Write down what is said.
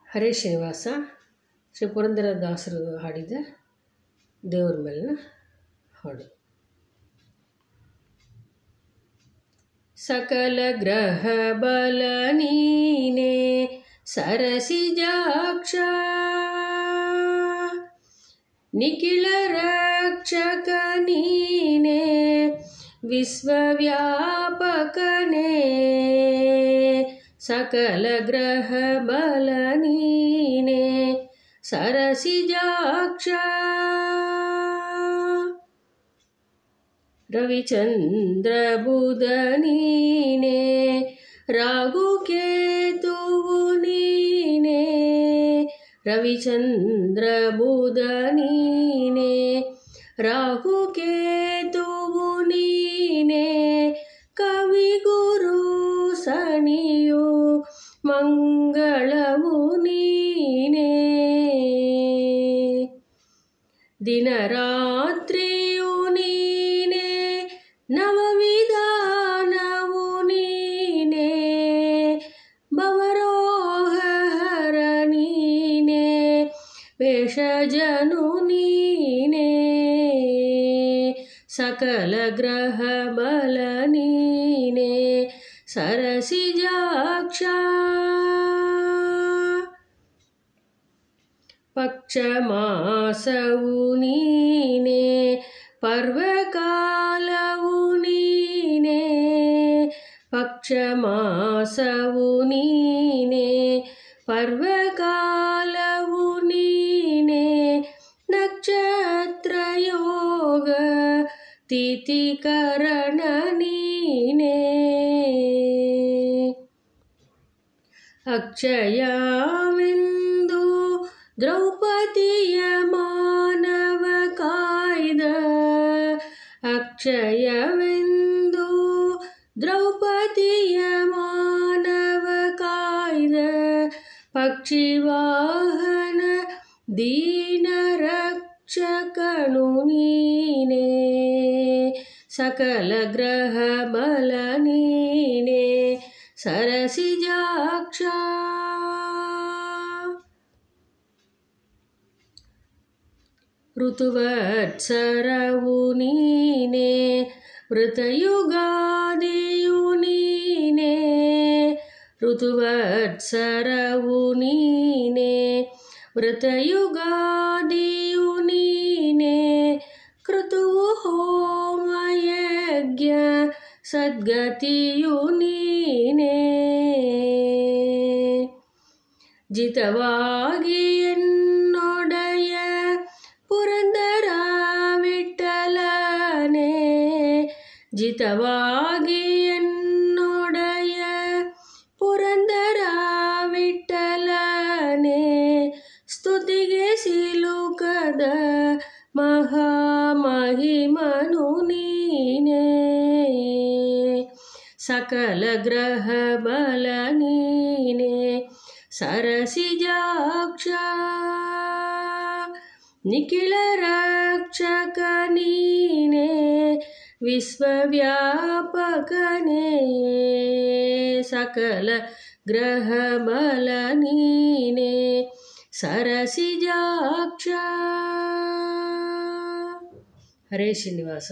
ಹರೇ ಶ್ರೀನಿವಾಸ ಶ್ರೀ ಪುರಂದರದಾಸರು ಹಾಡಿದ ದೇವರ ಮೇಲಿನ ಹಾಡು. ಸಕಲ ಗ್ರಹ ಬಲ ನೀನೆ ಸರಸಿಜಾಕ್ಷ, ನಿಖಿಲ ರಕ್ಷಕ ನೀನೆ ವಿಶ್ವವ್ಯಾಪಕನೇ. ಸಕಲ ಗ್ರಹ ಬಲ ನೀನೆ ಸರಸಿಜಾಕ್ಷ, ರವಿಚಂದ್ರ ಬುಧ ನೀನೆ ರಾಹು ಕೇತುವು ನೀನೆ. ರವಿಚಂದ್ರ ಬುಧ ನೀನೆ ರಾಹು ಕೇತುವು ನೀನೆ. ಕವಿ ಗುರು ಶನಿಯು ಮಂಗಳವು ನೀನೆ. ದಿನರಾತ್ರಿಯು ನೀನೆ ನವವಿಧಾನವು ನೀನೆ. ಭವರೋಹಹರ ನೀನೆ ವೇಷಜನು ನೀನೆ. ಸಕಲ ಗ್ರಹ ಬಲ ನೀನೆ ಸರಸಿಜಾಕ್ಷ, ಪಕ್ಷ ಮಾಸವು ನೀನೆ ಪರ್ವಕಾಲವು ನೀನೆ. ಪಕ್ಷ ಮಾಸವು ನೀನೆ ಪರ್ವಕಾಲವು ನೀನೆ. ನಕ್ಷತ್ರ ಯೋಗ ತಿಥಿಕರಣ ನೀನೆ. ಅಕ್ಷಯವೆಂದು ದ್ರೌಪದಿಯ ಮಾನವ ಕಾಯ್ದ. ಅಕ್ಷಯವೆಂದು ದ್ರೌಪದಿಯ ಮಾನವ ಕಾಯ್ದ. ಪಕ್ಷಿವಾಹನ ದೀನ ರಕ್ಷಕನು ನೀನೆ. ಸಕಲ ಗ್ರಹ ಬಲ ನೀನೆ ಸರಸಿಜಾಕ್ಷ, ಋತುವತ್ಸರವು ನೀನೆ ವೃತಯುಗಾದಿಯು ನೀನೆ. ಋತುವತ್ಸರವು ನೀನೆ ವೃತಯುಗಾದಿಯು ನೀನೆ. ಕೃತುವು ಹೋಮಯಜ್ಞ ಸದ್ಗತಿಯು ನೀನೆ. ಜಿತವಾಗಿ ಎನ್ನೊಡೆಯ ಪುರಂದರ ವಿಠಲನೆ. ಜಿತವಾಗಿ ಎನ್ನೊಡೆಯ ಪುರಂದರ ವಿಠಲನೆ. ಸ್ತುತಿಗೆ ಸಿಲುಕದ ಮಹಾಮಹಿಮನು ನೀನೆ. ಸಕಲ ಗ್ರಹ ಬಲ ನೀನೆ ಸರಸಿಜಾಕ್ಷ, ನಿಖಿಲ ರಕ್ಷಕ ನೀನೆ ವಿಶ್ವವ್ಯಾಪಕನೇ. ಸಕಲ ಗ್ರಹ ಬಲ ನೀನೆ ಸರಸಿಜಾಕ್ಷ. ಹರೇ ಶ್ರೀನಿವಾಸ.